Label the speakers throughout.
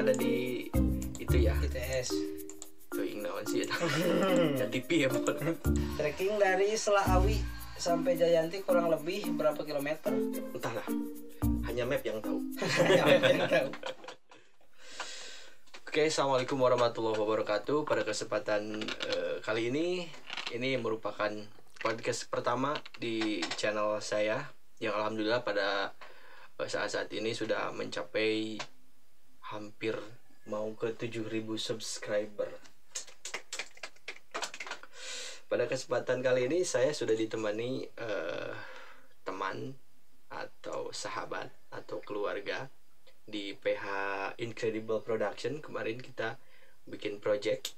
Speaker 1: ada di itu ya
Speaker 2: ITS.
Speaker 1: tuh naon sih ya dan TV ya pokoknya.
Speaker 2: Trekking dari Selaawi sampai Jayanti kurang lebih berapa kilometer?
Speaker 1: Entahlah, hanya map yang tahu. Oke, assalamualaikum warahmatullahi wabarakatuh. Pada kesempatan kali ini merupakan podcast pertama di channel saya yang alhamdulillah pada saat-saat ini sudah mencapai hampir mau ke 7.000 subscriber. Pada kesempatan kali ini saya sudah ditemani teman atau sahabat atau keluarga di PH Incredible Production. Kemarin kita bikin project.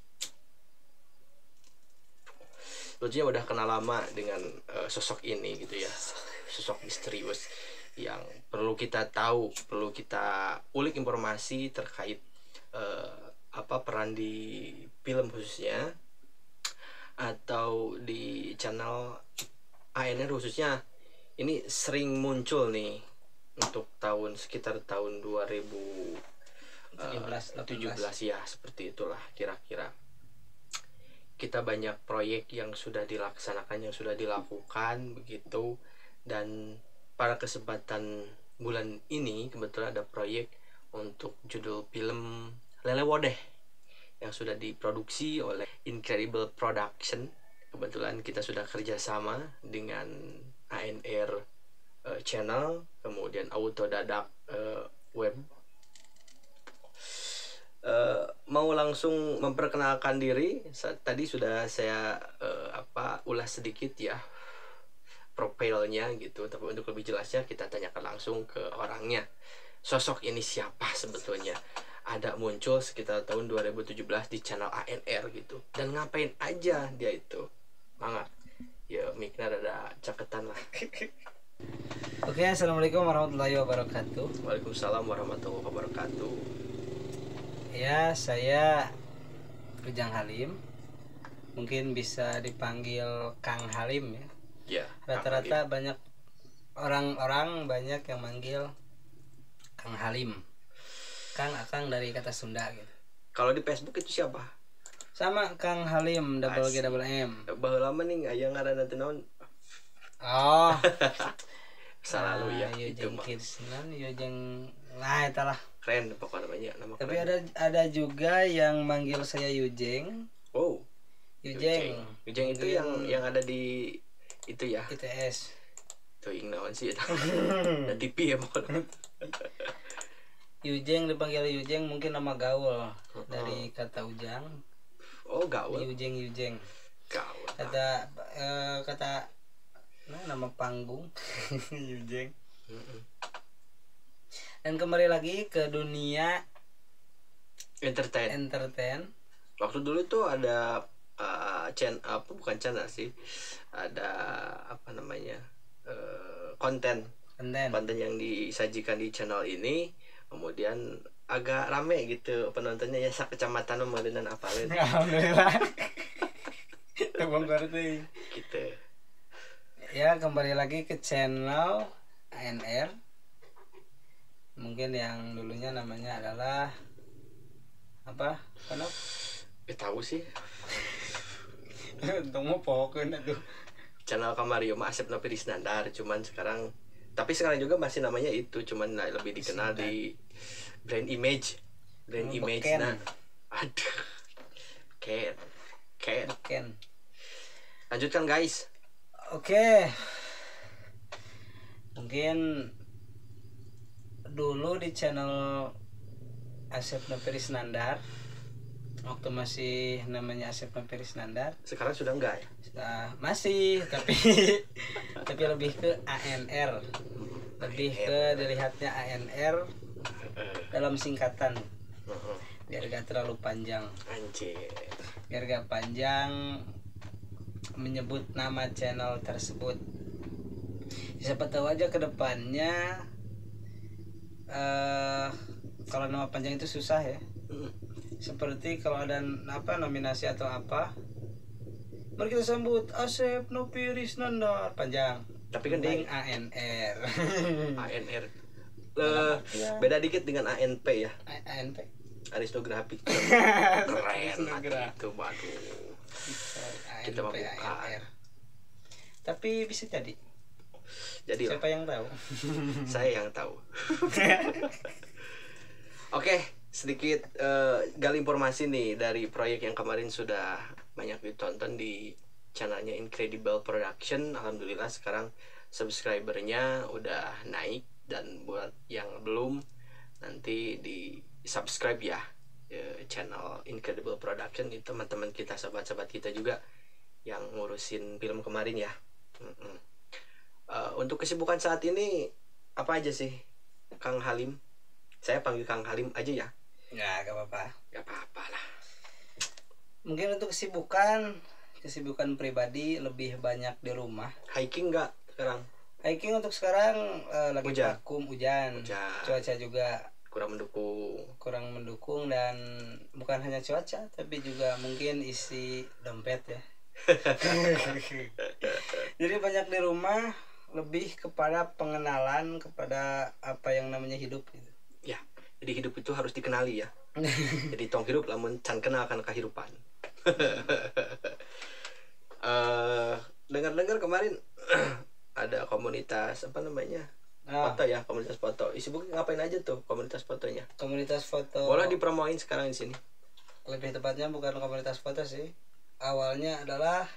Speaker 1: Tentunya udah kenal lama dengan sosok ini gitu ya, sosok misterius yang perlu kita tahu, perlu kita ulik informasi terkait apa peran di film khususnya atau di channel ANR khususnya. Ini sering muncul nih untuk sekitar tahun 2017 ya, seperti itulah kira-kira. Kita banyak proyek yang sudah dilaksanakan, yang sudah dilakukan begitu, dan pada kesempatan bulan ini kebetulan ada proyek untuk judul film Lele Wodeh yang sudah diproduksi oleh Incredible Production. Kebetulan kita sudah kerjasama dengan ANR channel, kemudian Autodadak web. Mau langsung memperkenalkan diri. Tadi sudah saya ulas sedikit ya profilnya gitu, tapi untuk lebih jelasnya kita tanyakan langsung ke orangnya. Sosok ini siapa sebetulnya? Ada muncul sekitar tahun 2017 di channel ANR gitu, dan ngapain aja dia itu? Mangga ya, miknya ada caketan lah.
Speaker 2: Oke, assalamualaikum warahmatullahi wabarakatuh.
Speaker 1: Waalaikumsalam warahmatullahi wabarakatuh.
Speaker 2: Ya, saya Ujang Halim. Mungkin bisa dipanggil Kang Halim ya.
Speaker 1: Ya,
Speaker 2: Rata-rata banyak orang-orang banyak yang manggil Kang Halim. Kang Akang dari kata Sunda gitu.
Speaker 1: Kalau di Facebook itu siapa?
Speaker 2: Sama Kang Halim double G double M.
Speaker 1: Baheula mah ning aya ngaranna teh naon?
Speaker 2: Oh.
Speaker 1: Selalu ya itu
Speaker 2: Yujeng
Speaker 1: mah.
Speaker 2: Kids Yujeng. Nah, itulah.
Speaker 1: Keren pokoknya namanya, nama
Speaker 2: Tapi
Speaker 1: keren.
Speaker 2: ada juga yang manggil saya Yujeng.
Speaker 1: Oh.
Speaker 2: Yujeng
Speaker 1: Yujeng itu yang ada di itu ya.
Speaker 2: ITS.
Speaker 1: Tuh ing naon sih eta. Dan TV ya pokoknya.
Speaker 2: Yujeng dipanggil Yujeng mungkin nama gaul dari kata Ujang.
Speaker 1: Oh, gaul.
Speaker 2: Yujeng.
Speaker 1: Gaul.
Speaker 2: Kata nama panggung Yujeng. Dan kembali lagi ke dunia
Speaker 1: Entertain. Waktu dulu tuh ada bukan channel sih. Ada apa namanya? Konten yang disajikan di channel ini. Kemudian agak rame gitu penontonnya ya, sak kecamatan meuleunan apalin.
Speaker 2: Alhamdulillah. Terbongkar tuh.
Speaker 1: Gitu.
Speaker 2: Ya, kembali lagi ke channel ANR. Mungkin yang dulunya namanya adalah apa? Kenapa?
Speaker 1: Tahu sih.
Speaker 2: Untung mau pokoknya tuh.
Speaker 1: Channel Kamario mah Asep Nopiri Nandar, cuman sekarang juga masih namanya itu, cuman lebih dikenal di brand image nah. Aduh. Ken. Lanjutkan guys.
Speaker 2: Oke. Mungkin dulu di channel Asep Nopiri Nandar, waktu masih namanya Asep Nopiri Nandar.
Speaker 1: Sekarang sudah enggak ya?
Speaker 2: Masih, tapi tapi lebih ke ANR. Lebih ke dilihatnya ANR dalam singkatan. Biar gak terlalu panjang.
Speaker 1: Anjir.
Speaker 2: Biar gak panjang menyebut nama channel tersebut. Siapa tahu aja ke depannya kalau nama panjang itu susah ya. Seperti kalau ada nominasi atau apa, mari kita sambut Asep Nopiri Nandar, panjang.
Speaker 1: Tapi kan
Speaker 2: Ding ANR.
Speaker 1: ANR. Beda dikit dengan ANP ya.
Speaker 2: ANP.
Speaker 1: Arisnogara Picture. Keren
Speaker 2: Arisnogara.
Speaker 1: itu, waduh. Kita mau buka.
Speaker 2: Tapi bisa jadi.
Speaker 1: Jadi
Speaker 2: siapa yang tahu?
Speaker 1: Saya yang tahu. Oke, sedikit gali informasi nih dari proyek yang kemarin sudah banyak ditonton di channelnya Incredible Production. Alhamdulillah sekarang subscribernya udah naik, dan buat yang belum nanti di subscribe ya channel Incredible Production. Itu teman-teman kita, sahabat-sahabat kita juga yang ngurusin film kemarin ya. Untuk kesibukan saat ini apa aja sih Kang Halim? Saya panggil Kang Halim aja ya.
Speaker 2: Ya, gak apa-apa.
Speaker 1: Gak apa-apa lah.
Speaker 2: Mungkin untuk kesibukan pribadi lebih banyak di rumah.
Speaker 1: Hiking nggak sekarang?
Speaker 2: Hiking untuk sekarang lagi
Speaker 1: Hujan.
Speaker 2: vakum, hujan. Cuaca juga
Speaker 1: kurang
Speaker 2: mendukung, dan bukan hanya cuaca tapi juga mungkin isi dompet ya. Jadi banyak di rumah, lebih kepada pengenalan kepada apa yang namanya hidup gitu.
Speaker 1: Ya, jadi hidup itu harus dikenali ya. Jadi tong hidup lamun can kenal kan kehidupan. Dengar-dengar kemarin ada komunitas apa namanya? Foto ya, komunitas foto. Sibuk ngapain aja tuh komunitas fotonya?
Speaker 2: Komunitas foto.
Speaker 1: Boleh dipromoin sekarang di sini.
Speaker 2: Lebih tepatnya bukan komunitas foto sih. Awalnya adalah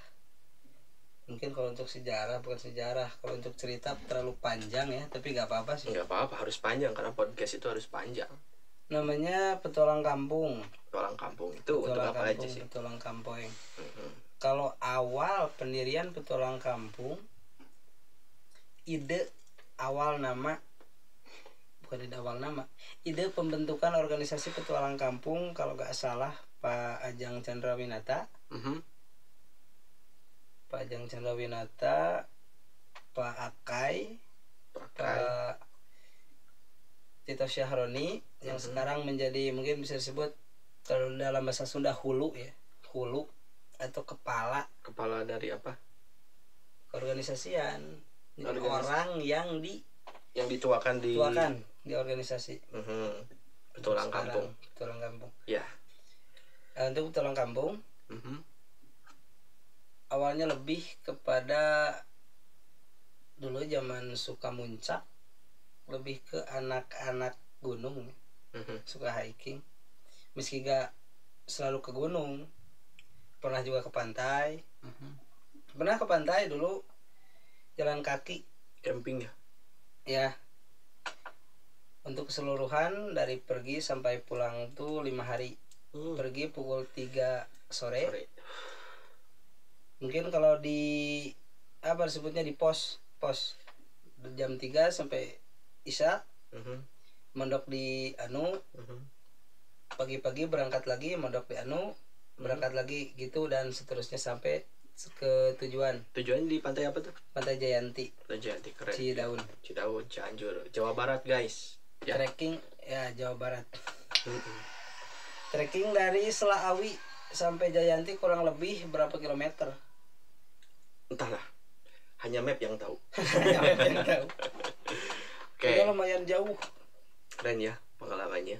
Speaker 2: mungkin kalau untuk sejarah, bukan sejarah, kalau untuk cerita terlalu panjang ya, tapi nggak apa-apa sih.
Speaker 1: Nggak apa-apa, harus panjang karena podcast itu harus panjang.
Speaker 2: Namanya Petualang Kampung.
Speaker 1: Petualang Kampung itu untuk apa aja sih?
Speaker 2: Petualang Kampung. Kalau awal pendirian Petualang Kampung, ide pembentukan organisasi Petualang Kampung kalau nggak salah Pak Ajang Chandrawinata. Pak Ajang Chandrawinata, Pak Akai, Pak Tito Syahroni, yang sekarang menjadi mungkin bisa disebut kalau dalam bahasa Sunda hulu ya, hulu atau kepala
Speaker 1: dari apa?
Speaker 2: Keorganisasian. Orang yang
Speaker 1: dituakan di
Speaker 2: organisasi.
Speaker 1: Petualang Kampung.
Speaker 2: Petualang Kampung.
Speaker 1: Ya.
Speaker 2: Untuk Petualang Kampung, awalnya lebih kepada dulu zaman suka muncak, lebih ke anak-anak gunung, suka hiking. Meski gak selalu ke gunung, pernah juga ke pantai. Pernah ke pantai dulu, jalan kaki,
Speaker 1: camping ya.
Speaker 2: Ya. Untuk keseluruhan dari pergi sampai pulang tuh 5 hari. Pergi pukul 3 sore. Mungkin kalau di apa disebutnya di pos jam 3 sampai Isya. Mondok di Anu. Pagi-pagi berangkat lagi, mondok di Anu, berangkat lagi gitu, dan seterusnya sampai ke tujuan.
Speaker 1: Tujuannya di pantai apa tuh?
Speaker 2: Pantai Jayanti.
Speaker 1: Pantai Jayanti, keren.
Speaker 2: Cidaun,
Speaker 1: Cianjur, Jawa Barat guys. Ya.
Speaker 2: Trekking ya Jawa Barat. Trekking dari Selaawi sampai Jayanti kurang lebih berapa kilometer?
Speaker 1: Entahlah, hanya map yang tahu.
Speaker 2: Oke. Lumayan jauh.
Speaker 1: Keren ya pengalamannya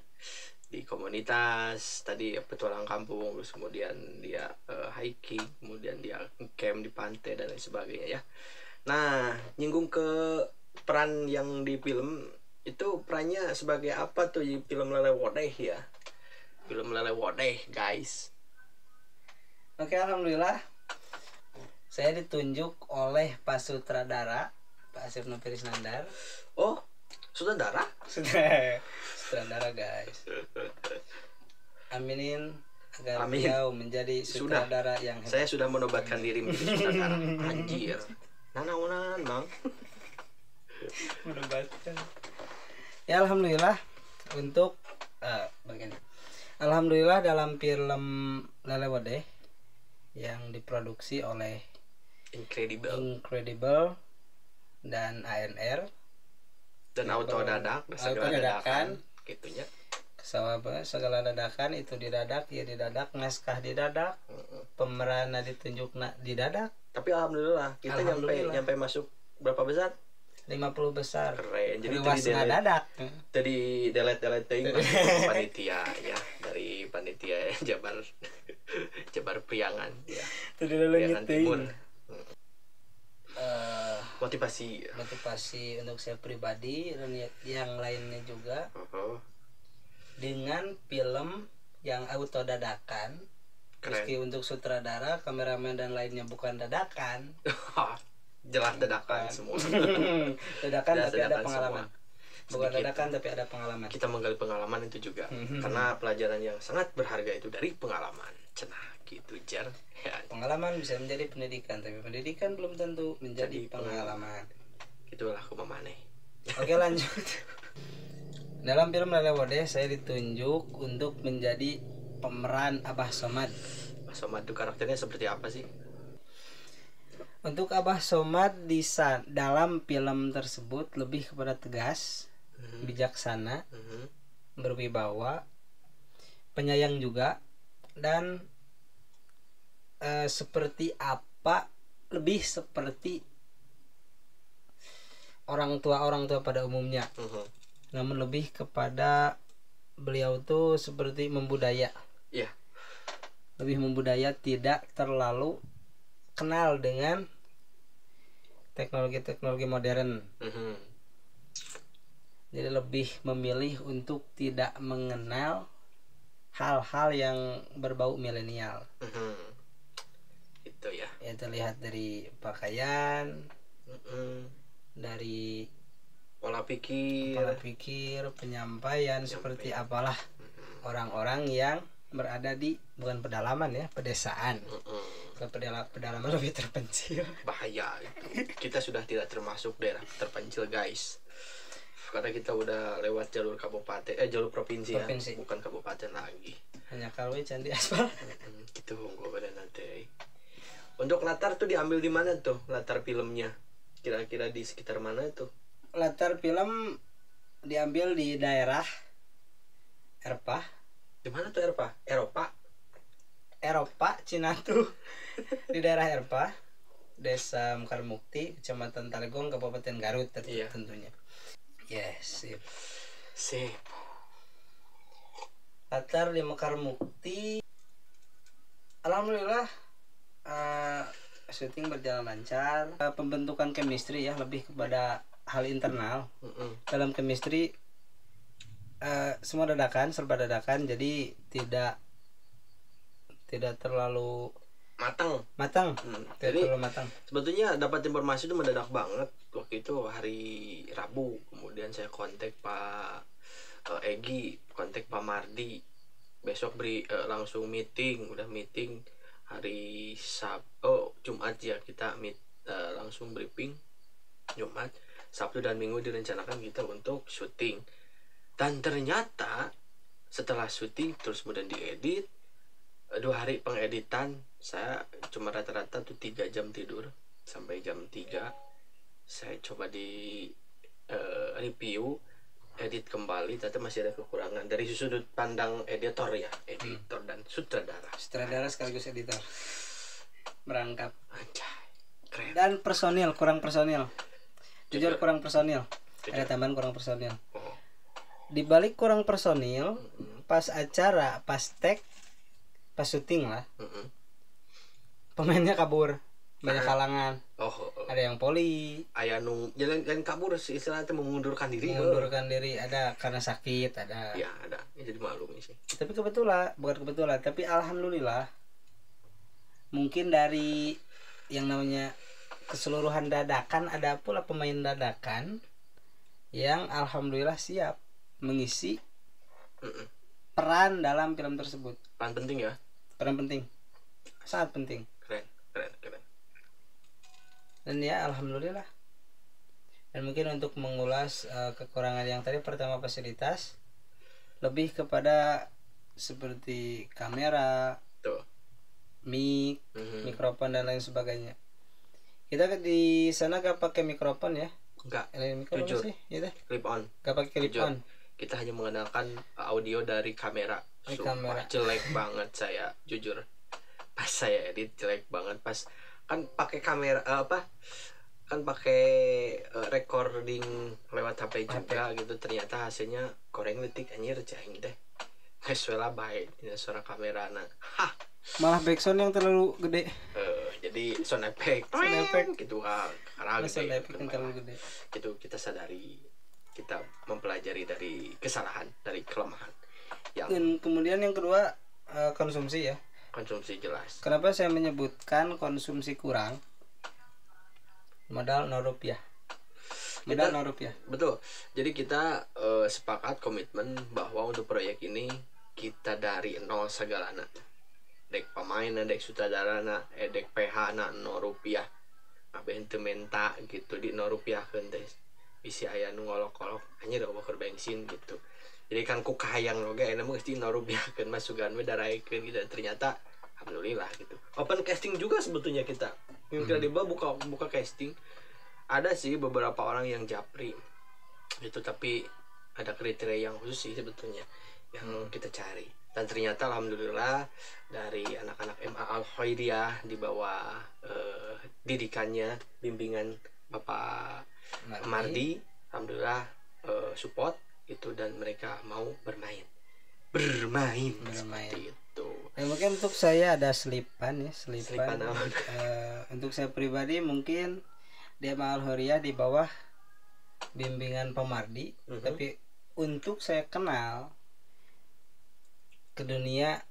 Speaker 1: di komunitas tadi, Petualang Kampung, terus kemudian dia hiking, kemudian dia camp di pantai dan lain sebagainya ya. Nah, nyinggung ke peran yang di film itu, perannya sebagai apa tuh di film Lele Wodeh ya? Film Lele Wodeh guys.
Speaker 2: Oke, alhamdulillah saya ditunjuk oleh Pak Sutradara, Pak Asep Nopiris Nandar.
Speaker 1: Oh, sutradara?
Speaker 2: Sutradara guys. Aminin agar beliau menjadi sutradara yang hebat.
Speaker 1: Saya sudah menobatkan diri menjadi sutradara. Anjir. Nanaonan, Bang.
Speaker 2: Menobatkan. Ya alhamdulillah untuk bagian. Alhamdulillah dalam film Lele Wodeh yang diproduksi oleh Incredible dan ANR
Speaker 1: dan auto dadakan gitunya.
Speaker 2: Segala dadakan itu didadak, naskah didadak, pemeran ditunjuk didadak.
Speaker 1: Tapi alhamdulillah kita nyampe masuk berapa besar?
Speaker 2: 50 besar.
Speaker 1: Keren. Jadi
Speaker 2: Ruas ngadadak.
Speaker 1: Tadi delete teuing panitia ya, dari panitia Jabar Jabar Priangan ya.
Speaker 2: Tadi
Speaker 1: Priangan Timur.
Speaker 2: Motivasi untuk saya pribadi dan yang lainnya juga. Dengan film yang auto dadakan. Meski untuk sutradara, kameramen dan lainnya bukan dadakan.
Speaker 1: Jelas dadakan semua.
Speaker 2: Dadakan tapi ada pengalaman. Bukan dadakan tapi ada pengalaman.
Speaker 1: Kita menggali pengalaman itu juga. Karena pelajaran yang sangat berharga itu dari pengalaman. Cenah gitu Jar. Ya.
Speaker 2: Pengalaman bisa menjadi pendidikan, tapi pendidikan belum tentu menjadi pengalaman.
Speaker 1: Itulah kumamaneh.
Speaker 2: Oke, lanjut. Dalam film Lele Wode saya ditunjuk untuk menjadi pemeran Abah Somad.
Speaker 1: Abah Somad itu karakternya seperti apa sih?
Speaker 2: Untuk Abah Somad dalam film tersebut lebih kepada tegas, bijaksana, berwibawa, penyayang juga, dan seperti apa, lebih seperti orang tua pada umumnya. Namun lebih kepada beliau tuh seperti membudaya.
Speaker 1: Iya.
Speaker 2: Lebih membudaya, tidak terlalu kenal dengan teknologi modern. Jadi lebih memilih untuk tidak mengenal hal-hal yang berbau milenial.
Speaker 1: Itu ya.
Speaker 2: Ya terlihat dari pakaian, dari
Speaker 1: pola pikir,
Speaker 2: penyampaian seperti apalah orang-orang yang berada di bukan pedalaman ya, pedesaan. Ke pedalaman lebih terpencil.
Speaker 1: Bahaya itu. Kita sudah tidak termasuk daerah terpencil, guys. Karena kita udah lewat jalur kabupaten, jalur provinsi. Ya, bukan kabupaten lagi.
Speaker 2: Hanya kalau candi aspal.
Speaker 1: Gitu gua pada nanti. Untuk latar tuh diambil di mana tuh latar filmnya? Kira-kira di sekitar mana tuh?
Speaker 2: Latar film diambil di daerah Eropa.
Speaker 1: Di mana tuh Eropa?
Speaker 2: Eropa, Cina tuh. Di daerah Eropa, Desa Mekarmukti, Kecamatan Talegong, Kabupaten Garut tentunya. Yes, sip. Latar di Mekarmukti. Alhamdulillah syuting berjalan lancar. Pembentukan chemistry ya, lebih kepada hal internal. Dalam chemistry semua serba dadakan, jadi tidak terlalu matang.
Speaker 1: Jadi
Speaker 2: terlalu matang.
Speaker 1: Sebetulnya dapat informasi itu mendadak banget. Waktu itu hari Rabu, kemudian saya kontak Pak Egi, kontak Pak Mardi. Besok langsung meeting hari Jumat ya, kita langsung briefing Jumat. Sabtu dan Minggu direncanakan kita untuk syuting. Dan ternyata setelah syuting terus kemudian diedit, 2 hari pengeditan, saya cuma rata-rata tuh 3 jam tidur sampai jam 3. Saya coba di review, edit kembali, ternyata masih ada kekurangan dari sudut pandang editor dan sutradara
Speaker 2: sekaligus editor merangkap.
Speaker 1: Anjay, keren.
Speaker 2: Dan kurang personil. Jujur kurang personil. Ada tambahan kurang personil. Di balik kurang personil, pas acara, pas tag, pas syuting lah, pemainnya kabur, banyak kalangan. Ada yang poli,
Speaker 1: jalan kabur, istilahnya mengundurkan diri.
Speaker 2: Ada karena sakit, ada.
Speaker 1: Ya ada, jadi maklum sih.
Speaker 2: Tapi bukan kebetulan, tapi alhamdulillah, mungkin dari yang namanya keseluruhan dadakan, ada pula pemain dadakan yang alhamdulillah siap mengisi peran dalam film tersebut.
Speaker 1: Peran penting ya?
Speaker 2: Peran penting, sangat penting.
Speaker 1: Keren.
Speaker 2: Dan ya alhamdulillah. Dan mungkin untuk mengulas kekurangan yang tadi, pertama fasilitas, lebih kepada seperti kamera, mic, mikrofon dan lain sebagainya. Kita di sana gak pakai mikrofon ya?
Speaker 1: Enggak.
Speaker 2: Jujur. Sih, gitu.
Speaker 1: Clip on.
Speaker 2: Gak pakai clip on.
Speaker 1: Kita hanya mengandalkan audio dari kamera. Sumpah jelek banget saya, jujur. Pas saya edit jelek banget, pas kan pakai kamera kan pakai recording lewat HP juga gitu, ternyata hasilnya koreng letik anjir cahing teh suara baik ini suara kamera
Speaker 2: malah backsound yang terlalu gede.
Speaker 1: Jadi sound effect gitu karena
Speaker 2: sound
Speaker 1: gede
Speaker 2: effect yang terlalu gede
Speaker 1: itu kita sadari, kita mempelajari dari kesalahan, dari kelemahan yang.
Speaker 2: Dan kemudian yang kedua konsumsi ya,
Speaker 1: Konsumsi jelas.
Speaker 2: Kenapa saya menyebutkan konsumsi kurang? Modal 0 rupiah. Modal 0 rupiah.
Speaker 1: Betul. Jadi kita sepakat komitmen bahwa untuk proyek ini kita dari nol segalana. Dek pemain, dek sutradara, dek PH 0 rupiah. Kabeh teu menta gitu di 0 rupiah kan teh. Bisi aya nu ngolok-olok hanya da bakar bensin gitu. Jadi kan ku kahayang loge aya mah geus 0 rupiah kan masukan we daraikeun gitu. Ternyata alhamdulillah gitu. Open casting juga sebetulnya kita. Yang tiba-tiba buka casting. Ada sih beberapa orang yang japri itu, tapi ada kriteria yang khusus sih sebetulnya yang kita cari. Dan ternyata alhamdulillah dari anak-anak MA Al Khairiyah di bawah didikannya, bimbingan Bapak Mardi, alhamdulillah support itu dan mereka mau bermain seperti itu.
Speaker 2: Ya, mungkin untuk saya ada selipan ya,
Speaker 1: Selipan
Speaker 2: untuk saya pribadi mungkin dia Al Khairiyah di bawah bimbingan Pemardi, tapi untuk saya kenal ke dunia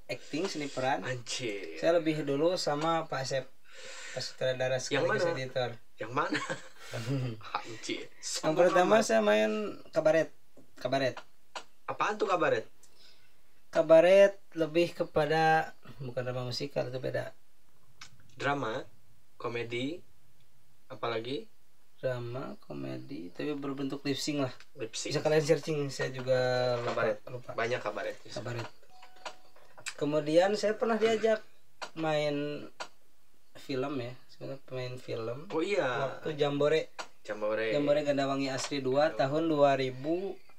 Speaker 2: acting seni peran, saya lebih dulu sama Pak Asep, sutradara sekaligus editor.
Speaker 1: Yang mana? Anjir.
Speaker 2: Yang pertama saya main kabaret.
Speaker 1: Apaan tuh kabaret?
Speaker 2: Kabaret lebih kepada bukan drama musikal, itu beda.
Speaker 1: Drama, komedi, apalagi?
Speaker 2: Drama, komedi, tapi berbentuk lip sync lah.
Speaker 1: Lip sync.
Speaker 2: Bisa kalian searching, saya juga lupa.
Speaker 1: Banyak kabaret.
Speaker 2: Kemudian saya pernah diajak main film ya, sebenarnya pemain film.
Speaker 1: Oh iya.
Speaker 2: Waktu Jambore Gandawangi Asri 2 tahun 2000.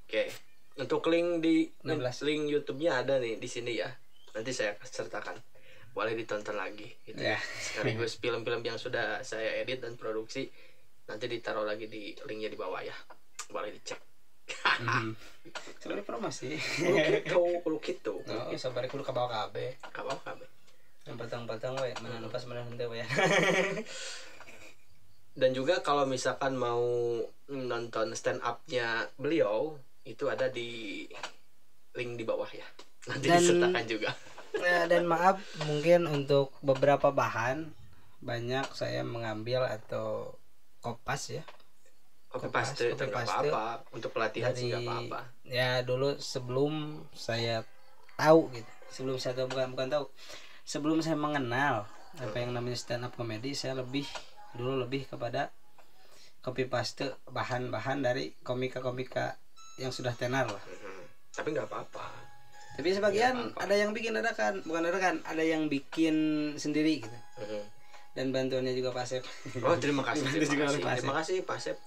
Speaker 1: Oke. Untuk link di 16. Link YouTube-nya ada nih di sini ya. Nanti saya sertakan. Boleh ditonton lagi gitu ya. Sekaligus film-film yang sudah saya edit dan produksi nanti ditaruh lagi di linknya di bawah ya, boleh dicek.
Speaker 2: Sebenarnya promosi.
Speaker 1: Kalau gitu.
Speaker 2: Sabar kudu kabawa KB. Yang patang-patang we, mana lepas mana henteu we.
Speaker 1: Dan juga kalau misalkan mau nonton stand up-nya beliau itu ada di link di bawah ya. Nanti disertakan juga.
Speaker 2: Dan maaf mungkin untuk beberapa bahan banyak saya mengambil atau kopas ya,
Speaker 1: copy paste nggak apa-apa, untuk pelatihan sih nggak apa-apa
Speaker 2: ya. Dulu sebelum saya tahu gitu, sebelum saya tahu bukan tahu, sebelum saya mengenal apa yang namanya stand up comedy, saya lebih kepada copy paste bahan-bahan dari komika-komika yang sudah tenar lah.
Speaker 1: Tapi nggak apa-apa,
Speaker 2: tapi sebagian ada yang bikin ada yang bikin sendiri gitu. Dan bantuannya juga Pak Asep.
Speaker 1: Oh, terima kasih Pak Asep.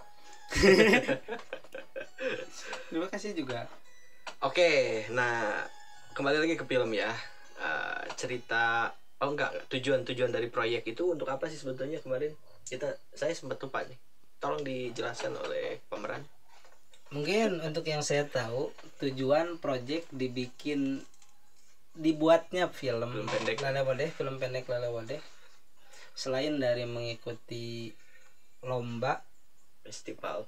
Speaker 2: Terima kasih juga.
Speaker 1: Oke, nah kembali lagi ke film ya. Cerita tujuan dari proyek itu untuk apa sih sebetulnya kemarin? Saya sempat lupa nih. Tolong dijelaskan oleh pemeran.
Speaker 2: Mungkin untuk yang saya tahu, tujuan proyek dibuatnya film pendek Lala Wadeh. Selain dari mengikuti lomba festival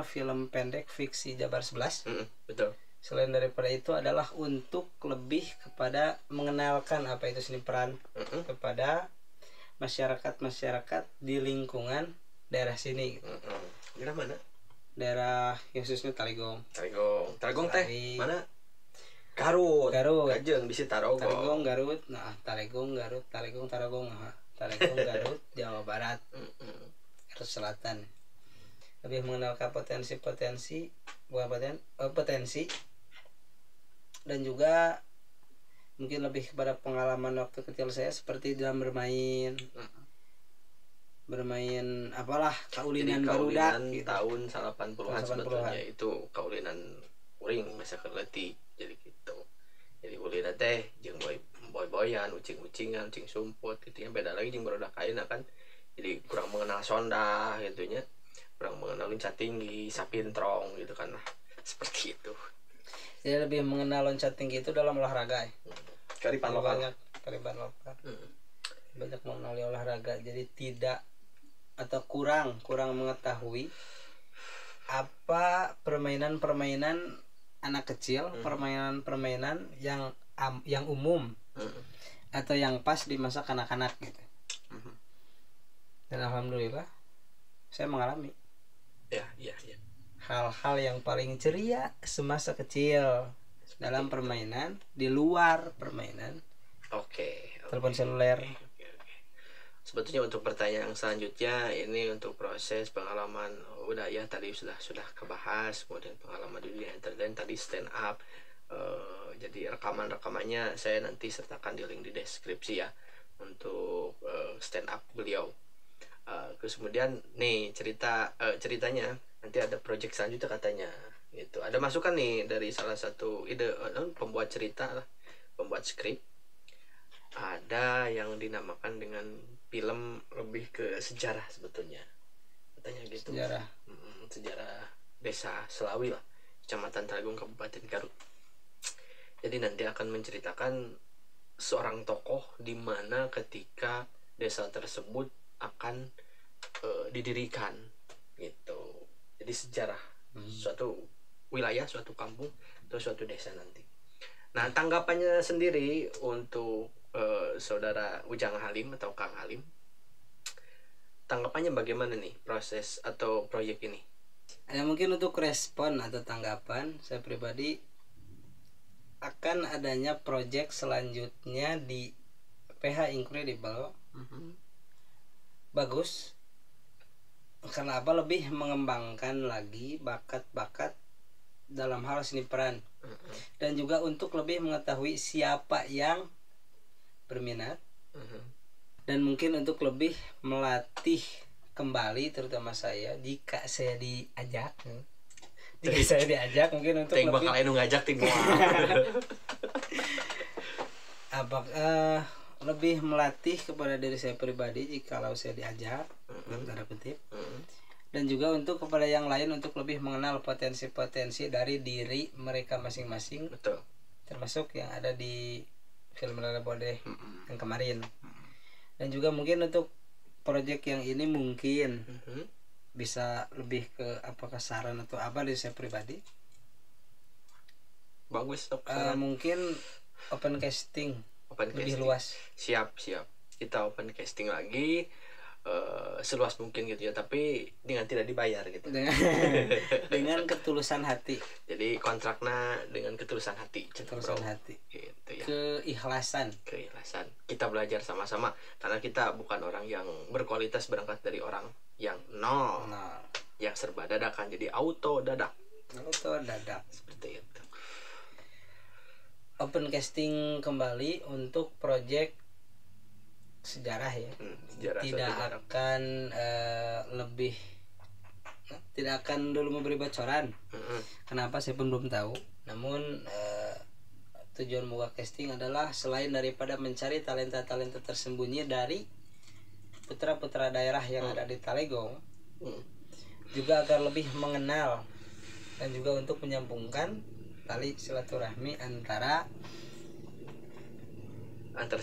Speaker 2: film pendek fiksi Jabar 11,
Speaker 1: betul.
Speaker 2: Selain daripada itu adalah untuk lebih kepada mengenalkan apa itu seni peran kepada masyarakat di lingkungan daerah sini.
Speaker 1: Daerah mana?
Speaker 2: Daerah khususnya Taligong
Speaker 1: teh mana? Garut. Kajeng bisi Tarogong.
Speaker 2: Garut. Nah, Taligong, Tarogong, Garut, Jawa Barat, Garut Selatan. Lebih mengenalkan potensi dan juga mungkin lebih kepada pengalaman waktu kecil saya seperti dalam bermain apalah kaulinan barudak
Speaker 1: gitu. Tahun 80-an sebetulnya itu kaulinan uring masa keleti jadi gitu. Jadi ulina teh jeung boy-boyan, ucing-ucingan, ucing sumput gitu yang beda lagi jeung barudak kaina kan jadi kurang mengenal Sonda gitu nya, kurang mengenal loncat tinggi, sapintrong gitu kan. Nah, seperti itu.
Speaker 2: Jadi lebih mengenal loncat tinggi itu dalam olahraga ya.
Speaker 1: Kearifan lokal.
Speaker 2: Banyak kearifan lokal. Banyak mengenali olahraga, jadi tidak atau kurang mengetahui apa permainan-permainan anak kecil, permainan-permainan yang umum atau yang pas di masa kanak-kanak gitu. Dan alhamdulillah saya mengalami
Speaker 1: Ya.
Speaker 2: hal-hal yang paling ceria semasa kecil dalam permainan, di luar permainan.
Speaker 1: Oke.
Speaker 2: Telepon seluler.
Speaker 1: Sebetulnya untuk pertanyaan selanjutnya ini untuk proses pengalaman, udah ya tadi sudah kebahas, kemudian pengalaman di dunia entertain tadi stand up. Jadi rekamannya saya nanti sertakan di link di deskripsi ya untuk stand up beliau. Terus kemudian nih ceritanya nanti ada project selanjutnya katanya gitu. Ada masukan nih dari salah satu ide pembuat cerita lah, pembuat skrip. Ada yang dinamakan dengan film lebih ke sejarah sebetulnya katanya gitu. Sejarah desa Selawi lah, Kecamatan Talagung, Kabupaten Garut. Jadi nanti akan menceritakan seorang tokoh di mana ketika desa tersebut akan didirikan gitu. Jadi sejarah suatu wilayah, suatu kampung atau suatu desa nanti. Nah, tanggapannya sendiri untuk saudara Ujang Halim atau Kang Halim, tanggapannya bagaimana nih proses atau proyek ini?
Speaker 2: Ada mungkin untuk respon atau tanggapan saya pribadi akan adanya proyek selanjutnya di PH Incredible. Bagus. Karena apa? Lebih mengembangkan lagi bakat-bakat dalam hal seni peran. Dan juga untuk lebih mengetahui siapa yang berminat. Dan mungkin untuk lebih melatih kembali terutama saya jika saya diajak. Mungkin untuk
Speaker 1: lebih bakal enu ngajak tim
Speaker 2: lebih melatih kepada diri saya pribadi jikalau saya diajak dalam tanda kutip. Dan juga untuk kepada yang lain untuk lebih mengenal potensi-potensi dari diri mereka masing-masing.
Speaker 1: Betul.
Speaker 2: Termasuk yang ada di film Lele Bodeh yang kemarin. Dan juga mungkin untuk proyek yang ini mungkin bisa lebih ke apakah saran atau apa dari saya pribadi.
Speaker 1: Bagus.
Speaker 2: Mungkin open casting lebih luas.
Speaker 1: Siap. Kita open casting lagi. Seluas mungkin gitu ya, tapi dengan tidak dibayar gitu.
Speaker 2: Dengan ketulusan hati.
Speaker 1: Jadi kontraknya dengan ketulusan hati.
Speaker 2: Ketulusan hati.
Speaker 1: Gitu ya.
Speaker 2: Keikhlasan.
Speaker 1: Kita belajar sama-sama karena kita bukan orang yang berkualitas berangkat dari orang yang nol. Yang serba dadakan, jadi auto dadak. Seperti itu.
Speaker 2: Open casting kembali untuk project sejarah ya. Tidak akan dulu memberi bocoran. Kenapa saya pun belum tahu. Namun tujuan membuka casting adalah selain daripada mencari talenta-talenta tersembunyi dari putra-putra daerah yang ada di Talegong, juga agar lebih mengenal dan juga untuk menyambungkan tali silaturahmi antar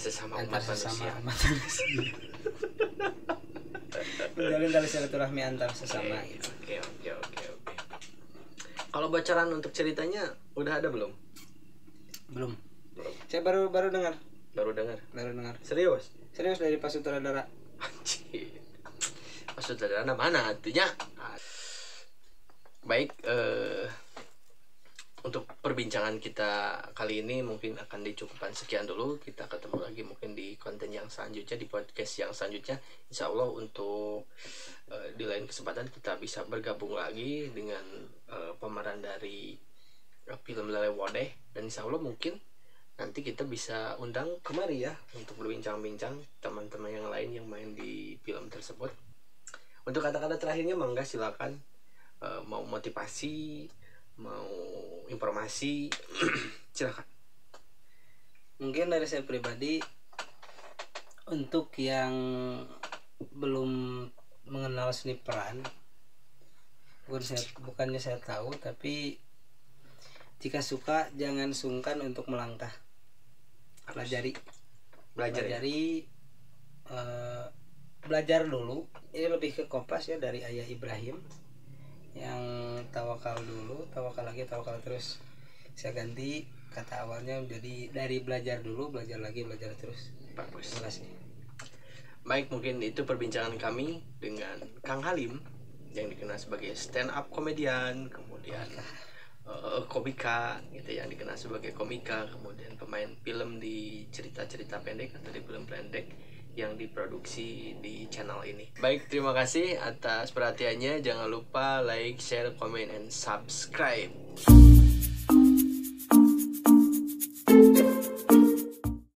Speaker 2: sesama manusia. Menjalin tali silaturahmi antar sesama.
Speaker 1: Oke. Kalau bocoran untuk ceritanya udah ada belum?
Speaker 2: Belum. Saya baru dengar.
Speaker 1: Baru dengar. Serius
Speaker 2: dari Pak Sutradara.
Speaker 1: Anjir. Pak Sutradara mana artinya? Baik, untuk perbincangan kita kali ini mungkin akan dicukupkan sekian dulu. Kita ketemu lagi mungkin di konten yang selanjutnya, di podcast yang selanjutnya. Insya Allah untuk di lain kesempatan kita bisa bergabung lagi dengan pemeran dari film Lele Bodeh. Dan insya Allah mungkin nanti kita bisa undang kemari ya untuk berbincang-bincang teman-teman yang lain yang main di film tersebut. Untuk kata-kata terakhirnya mangga silakan, mau motivasi, mau informasi silakan.
Speaker 2: Mungkin dari saya pribadi untuk yang belum mengenal seni peran. Bukannya saya tahu, tapi jika suka jangan sungkan untuk melangkah. Pelajari belajar dulu. Ini lebih ke Kompas ya, dari Ayah Ibrahim yang tawakal dulu, tawakal lagi, tawakal terus. Saya ganti kata awalnya menjadi dari belajar dulu, belajar lagi, belajar terus.
Speaker 1: Bagus.
Speaker 2: Terima kasih.
Speaker 1: Baik, mungkin itu perbincangan kami dengan Kang Halim yang dikenal sebagai stand up komedian, kemudian komika gitu, yang dikenal sebagai komika, kemudian pemain film di cerita-cerita pendek atau di film pendek yang diproduksi di channel ini. Baik, terima kasih atas perhatiannya. Jangan lupa like, share, comment, and subscribe.